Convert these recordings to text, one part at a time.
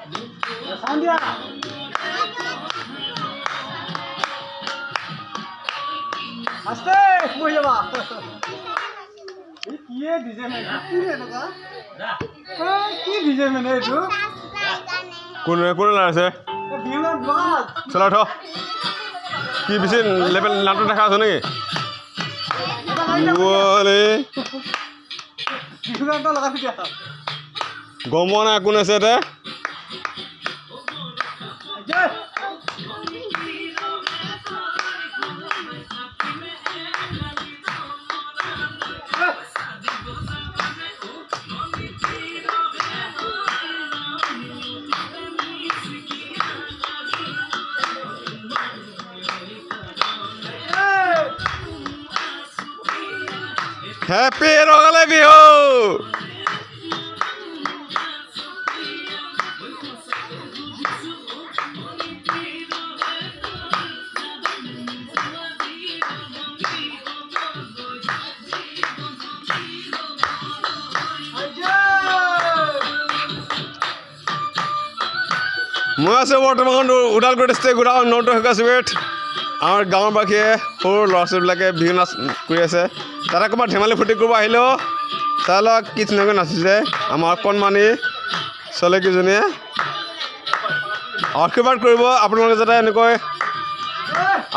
Sandia. Aste, মই যাবা। এই কি ডিজাইন কি রে নকা? কি ডিজাইন মানে এইটো? কোন আছে বিউলার ব্লগ। চলা উঠ কি বেছি লেভেল নামটো দেখা আছে নেকি বিউলারটা লগাই দিয়া। গম পোৱা নাই কোন আছে ইয়াতে হেপী ৰঙালী বিহু মই আছোঁ বৰ্তমান ওদালগুৰি ডিষ্ট্ৰিক্ট গোলাঘাট নৰ্থ কাশ্মীৰত আমাৰ গাঁৱৰ বাসীয়ে সৰু ল'ৰা ছোৱালীবিলাকে বিহু নাচ কৰি আছে তাতে ক'ৰবাত ধেমালি ফূৰ্তি কৰিব আহিলেও চাই লওক কি ধুনীয়াকৈ নাচিছে আমাৰ অকণমানি ছোৱালীকেইজনীয়ে আশীৰ্বাদ কৰিব আপোনালোকে যাতে এনেকৈ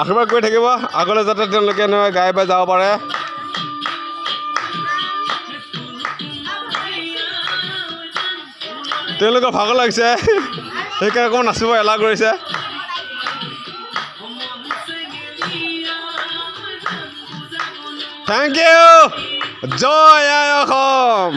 আশীৰ্বাদ কৰি থাকিব আগলৈ যাতে তেওঁলোকে এনেকৈ গাই বাই যাব পাৰে তেওঁলোকৰ ভাগৰ লাগিছে সেইকাৰণে অকণমান নাচিব এলাহ কৰিছে থেংক ইউ জয় আই অসম